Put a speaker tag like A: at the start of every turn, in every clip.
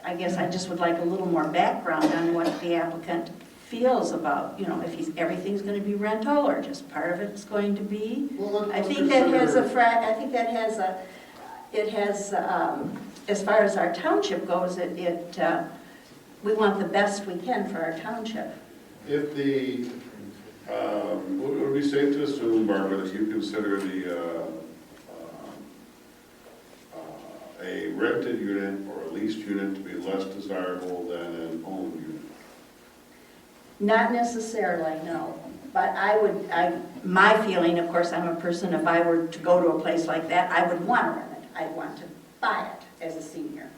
A: I guess I just would like a little more background on what the applicant feels about, you know, if everything's going to be rental or just part of it's going to be.
B: Well,
A: I think that has as far as our township goes, we want the best we can for our township.
B: If would it be safe to assume, Barbara, that you consider a rented unit or a leased unit to be less desirable than an owned unit?
A: Not necessarily, no. But my feeling, of course, I'm a person, if I were to go to a place like that, I would want to rent it. I'd want to buy it as a senior.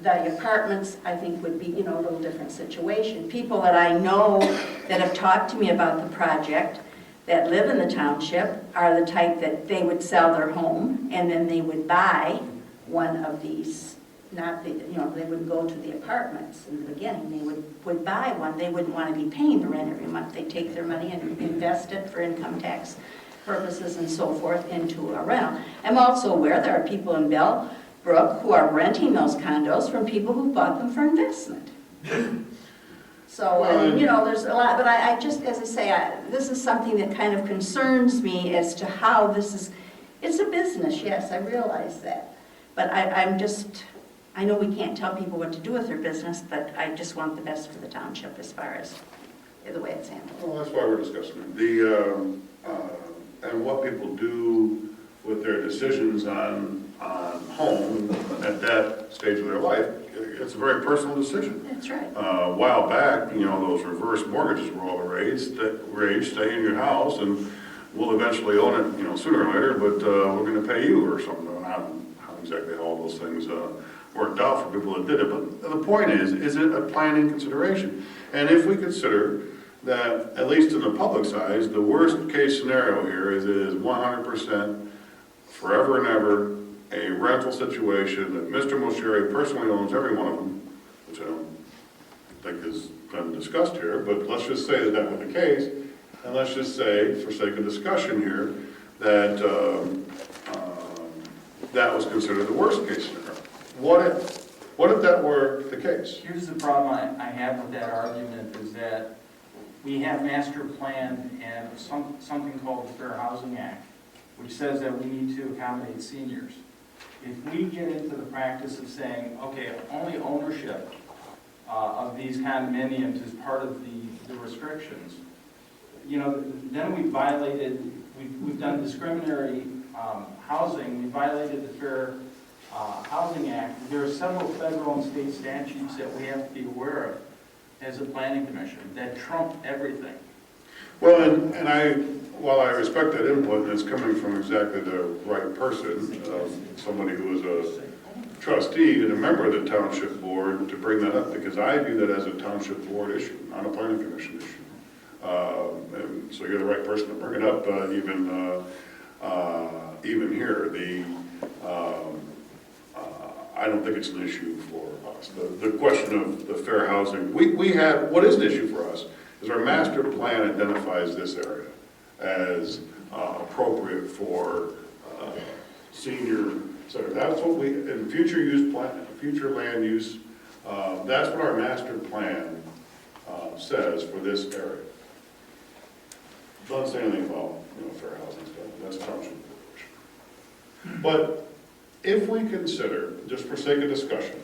A: The apartments, I think, would be, you know, a little different situation. People that I know that have talked to me about the project that live in the township are the type that they would sell their home and then they would buy one of these, not the, you know, they wouldn't go to the apartments in the beginning. They would buy one. They wouldn't want to be paying the rent every month. They take their money and invest it for income tax purposes and so forth into a rental. I'm also aware there are people in Bellbrook who are renting those condos from people who bought them for investment. So, you know, there's a lot, but I just, as I say, this is something that kind of concerns me as to how this is, it's a business, yes, I realize that. But I know we can't tell people what to do with their business, but I just want the best for the township as far as the way it's handled.
B: Well, that's why we're discussing it. And what people do with their decisions on home at that stage of their life, it's a very personal decision.
A: That's right.
B: A while back, you know, those reverse mortgages were all the rage, stay in your house and we'll eventually own it, you know, sooner or later, but we're going to pay you or something. I don't know how exactly all those things worked out for people that did it, but the point is it a planning consideration? And if we consider that, at least in the public side, the worst case scenario here is 100% forever and ever a rental situation that Mr. Mosheri personally owns every one of them, which I don't think has been discussed here, but let's just say that that was the case, and let's just say, for sake of discussion here, that that was considered the worst case scenario. What if that were the case?
C: Here's the problem I have with that argument is that we have master plan and something called the Fair Housing Act, which says that we need to accommodate seniors. If we get into the practice of saying, okay, only ownership of these condominiums is part of the restrictions, you know, then we've done discriminatory housing, we violated the Fair Housing Act. There are several federal and state statutes that we have to be aware of as a planning commission that trump everything.
B: Well, while I respect that input, and it's coming from exactly the right person, somebody who is a trustee and a member of the township board, to bring that up, because I view that as a township board issue, not a planning commission issue. And so you're the right person to bring it up, even here. I don't think it's an issue for us. The question of the fair housing, we have, what is an issue for us is our master plan identifies this area as appropriate for senior center. That's what we, in future use plan, future land use, that's what our master plan says for this area. Doesn't say anything about, you know, fair housing stuff. That's township. But if we consider, just for sake of discussion,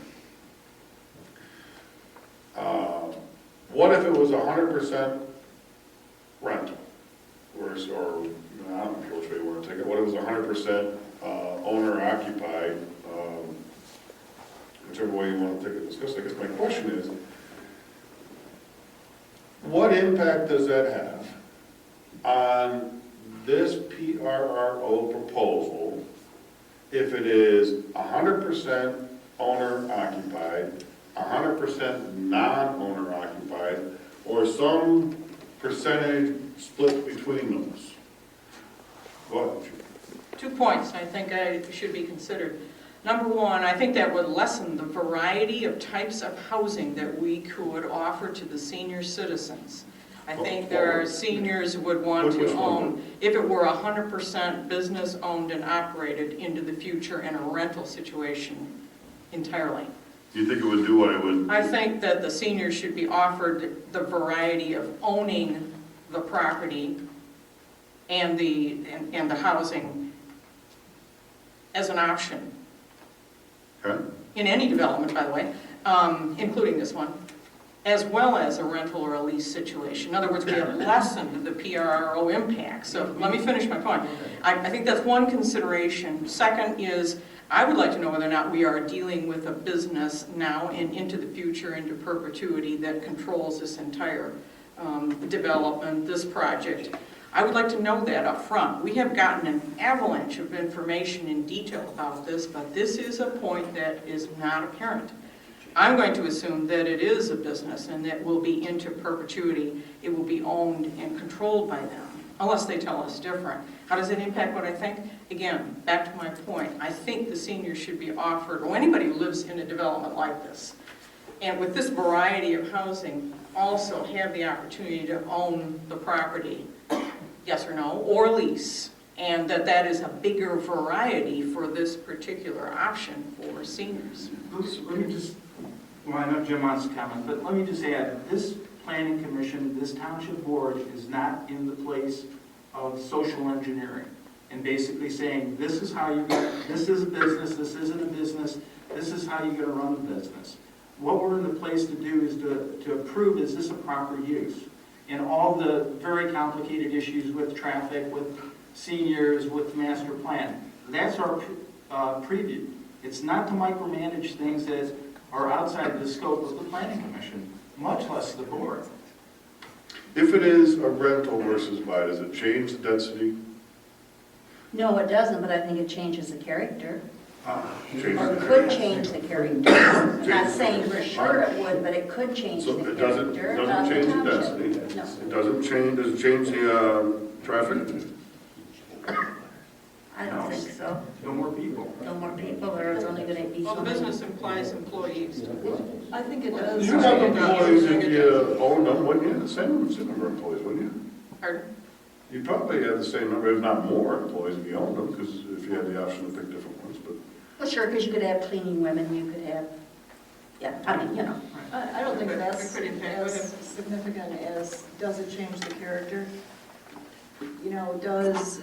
B: what if it was 100% rental? Or I don't know which way you want to take it. What if it was 100% owner occupied? Whichever way you want to take it, discuss. I guess my question is, what impact does that have on this PRRO proposal if it is 100% owner occupied, 100% non-owner occupied, or some percentage split between those? Go ahead.
D: 2 points I think should be considered. Number one, I think that would lessen the variety of types of housing that we could offer to the senior citizens. I think there are seniors who would want to own, if it were 100% business owned and operated into the future in a rental situation entirely.
B: You think it would do what it would?
D: I think that the seniors should be offered the variety of owning the property and the housing as an option.
B: Okay.
D: In any development, by the way, including this one, as well as a rental or a lease situation. In other words, we have lessened the PRRO impact. So let me finish my point. I think that's one consideration. Second is, I would like to know whether or not we are dealing with a business now and into the future, into perpetuity, that controls this entire development, this project. I would like to know that up front. We have gotten an avalanche of information in detail about this, but this is a point that is not apparent. I'm going to assume that it is a business and that will be into perpetuity. It will be owned and controlled by them, unless they tell us different. How does it impact what I think? Again, back to my point, I think the seniors should be offered, or anybody who lives in a development like this, and with this variety of housing, also have the opportunity to own the property, yes or no, or lease, and that is a bigger variety for this particular option for seniors.
C: Let me just, well, I know Jim wants to comment, but let me just add, this planning commission, this township board is not in the place of social engineering and basically saying, this is how you're going to, this is a business, this isn't a business, this is how you're going to run the business. What we're in the place to do is to approve, is this a proper use? And all the very complicated issues with traffic, with seniors, with master plan. That's our preview. It's not to micromanage things that are outside the scope of the planning commission, much less the board.
B: If it is a rental versus buy, does it change the density?
A: No, it doesn't, but I think it changes the character.
B: Change
A: Or
B: the
A: it could
B: character.
A: change the character. I'm not saying for sure it would, but it could change
B: So
A: the
B: it
A: character.
B: doesn't change the
A: township.
B: density?
A: No.
B: It doesn't change, does it change the traffic?
A: I don't think so.
C: No more people.
A: No more people, or it's only going to be
D: Well,
A: so
D: the
A: many.
D: business implies employees.
E: I think it does.
B: You'd have employees if you owned them, wouldn't you? The same number of employees, wouldn't you?
D: Pardon?
B: You'd probably have the same number, if not more employees if you owned them, because if you had the option to pick different ones, but.
A: Well, sure, because you could have cleaning women, you could have, yeah, I mean, you know.
E: I don't think that's
D: It could impact
E: as
D: whatever.
E: significant as, does it change the character? You know, does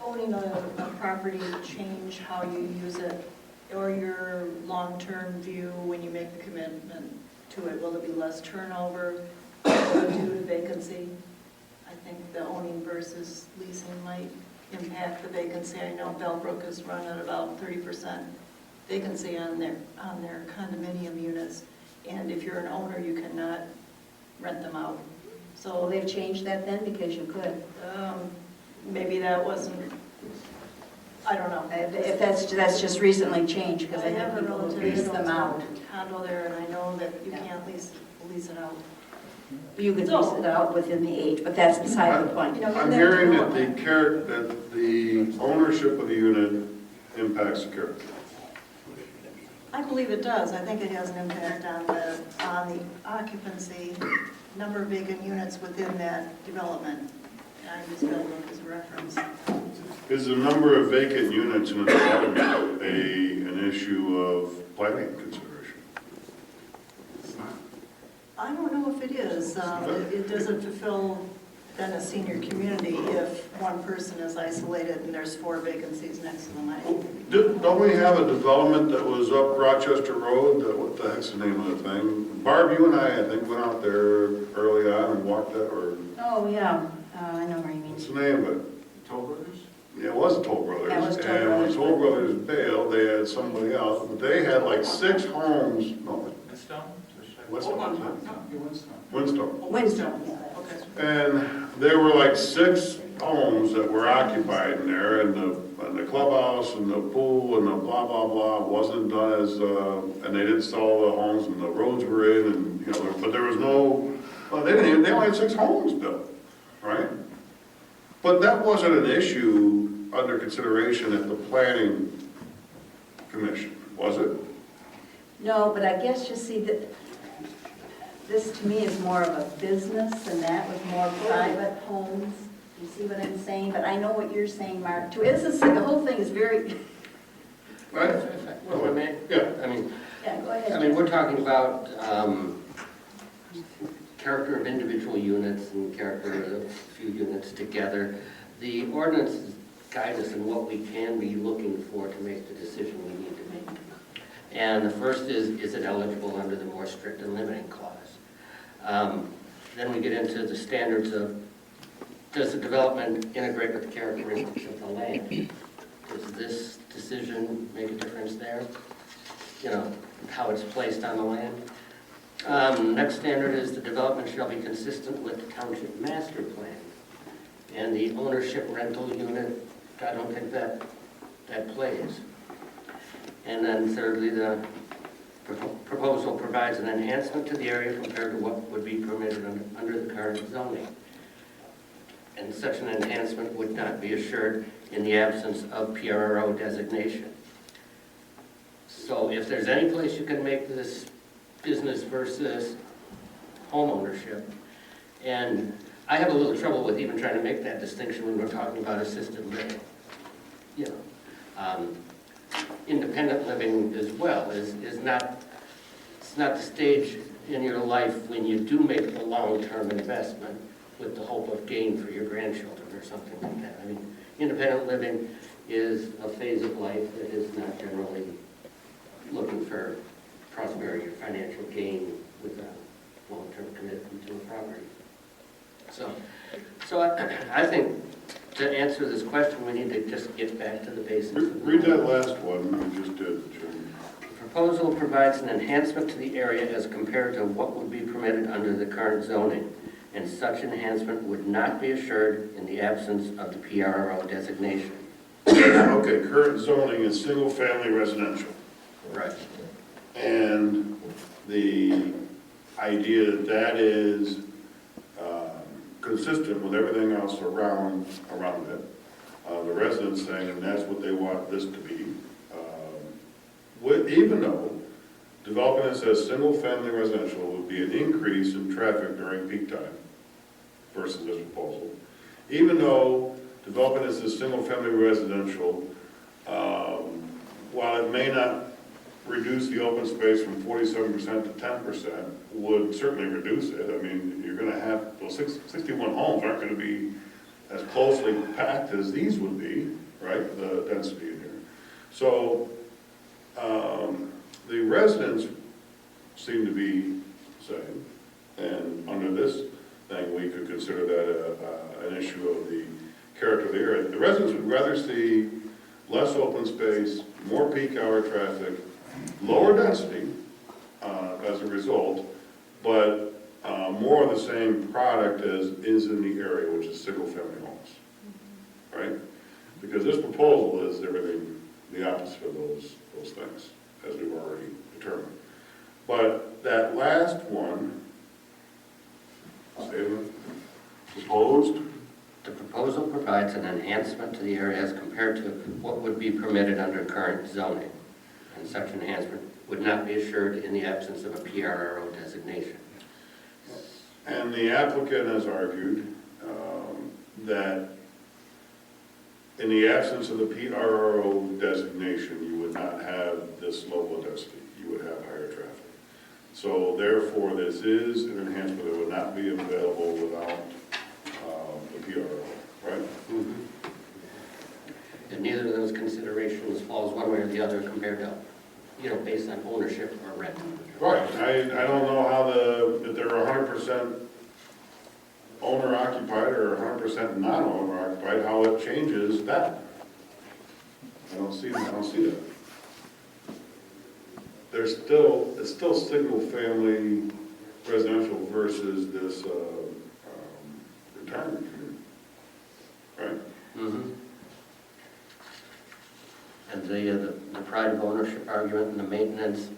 E: owning a property change how you use it, or your long-term view when you make the commitment to it? Will there be less turnover due to vacancy? I think the owning versus leasing might impact the vacancy. I know Bellbrook is run at about 30% vacancy on their condominium units, and if you're an owner, you cannot rent them out.
A: So
E: So
A: they've changed that then, because you could.
E: maybe that wasn't, I don't know.
A: If that's just recently changed, because
E: I
A: I
E: have
A: think
E: a
A: people
E: relative
A: lease
E: that
A: them out.
E: owns a condo there, and I know that you can't lease it out.
A: You could lease it out within the age, but that's beside the point.
E: You know, in
B: I'm
E: that
B: hearing that
E: development-
B: that the ownership of the unit impacts the character.
E: I believe it does. I think it has an impact on the occupancy, number of vacant units within that development. And I use Bellbrook as a reference.
B: Is the number of vacant units in a development an issue of planning consideration?
C: It's not.
E: I don't know if it is. It doesn't fulfill then a senior community if one person is isolated and there's 4 vacancies next to them.
B: Don't we have a development that was up Rochester Road, what the heck's the name of the thing? Barb, you and I think, went out there early on and walked that, or
A: Oh, yeah, I know what you mean.
B: what's the name of it?
C: Toll Brothers?
B: Yeah, it was Toll Brothers.
A: That was Toll
B: And when
A: Brothers.
B: Toll Brothers bailed, they had somebody else, but they had like 6 homes, no,
C: Winston?
B: what's
D: Hold on.
B: it?
C: Winston.
B: Winstone.
A: Winston, yeah.
D: Okay.
B: And there were like 6 homes that were occupied in there, and the clubhouse and the pool and the blah, blah, blah wasn't done as, and they didn't sell the homes, and the roads were in, and, you know, but there was no, well, they only had 6 homes built, right? But that wasn't an issue under consideration at the planning commission, was it?
A: No, but I guess you see that this to me is more of a business than that, with more private homes. You see what I'm saying? But I know what you're saying, Mark, too. The whole thing is very,
B: Right?
F: Well, I mean,
B: Yeah.
A: Yeah, go ahead.
F: I mean, we're talking about character of individual units and character of a few units together. The ordinance guide us in what we can be looking for to make the decision we need to make. And the first is it eligible under the more strict and limiting clause? Then we get into the standards of, does the development integrate with the characteristics of the land? Does this decision make a difference there? You know, how it's placed on the land. Next standard is the development shall be consistent with the township master plan. And the ownership rental unit, I don't think that plays. And then thirdly, the proposal provides an enhancement to the area compared to what would be permitted under the current zoning. And such an enhancement would not be assured in the absence of PRRO designation. So if there's any place you can make this business versus home ownership, and I have a little trouble with even trying to make that distinction when we're talking about assisted living. You know, independent living as well is not, it's not the stage in your life when you do make a long-term investment with the hope of gain for your grandchildren or something like that. I mean, independent living is a phase of life that is not generally looking for prosperity or financial gain with a long-term commitment to a property. So I think to answer this question, we need to just get back to the basics.
B: Read that last one you just did, Jim.
F: The proposal provides an enhancement to the area as compared to what would be permitted under the current zoning, and such enhancement would not be assured in the absence of the PRRO designation.
B: Okay, current zoning is single-family residential.
F: Right.
B: And the idea that is consistent with everything else around it. The residents saying that's what they want this to be. Even though developing this as single-family residential would be an increase in traffic during peak time versus this proposal. Even though developing this as single-family residential, while it may not reduce the open space from 47% to 10%, would certainly reduce it. I mean, you're going to have, those 61 homes aren't going to be as closely packed as these would be, right, the density in here. So the residents seem to be saying, and under this thing, we could consider that an issue of the character of the area. The residents would rather see less open space, more peak hour traffic, lower density as a result, but more of the same product as is in the area, which is single-family homes, right? Because this proposal is everything the opposite of those things, as we've already determined. But that last one, proposed.
F: The proposal provides an enhancement to the area as compared to what would be permitted under current zoning, and such enhancement would not be assured in the absence of a PRRO designation.
B: And the applicant has argued that in the absence of the PRRO designation, you would not have this level of density. You would have higher traffic. So therefore, this is an enhancement that would not be available without the PRRO, right?
F: Mm-hmm. And neither of those considerations falls one way or the other compared to, you know, based on ownership or rent.
B: Right. I don't know how if they're 100% owner occupied or 100% non-owner occupied, how it changes that. I don't see that. It's still single-family residential versus this retirement community, right?
F: Mm-hmm. And the pride of ownership argument and the maintenance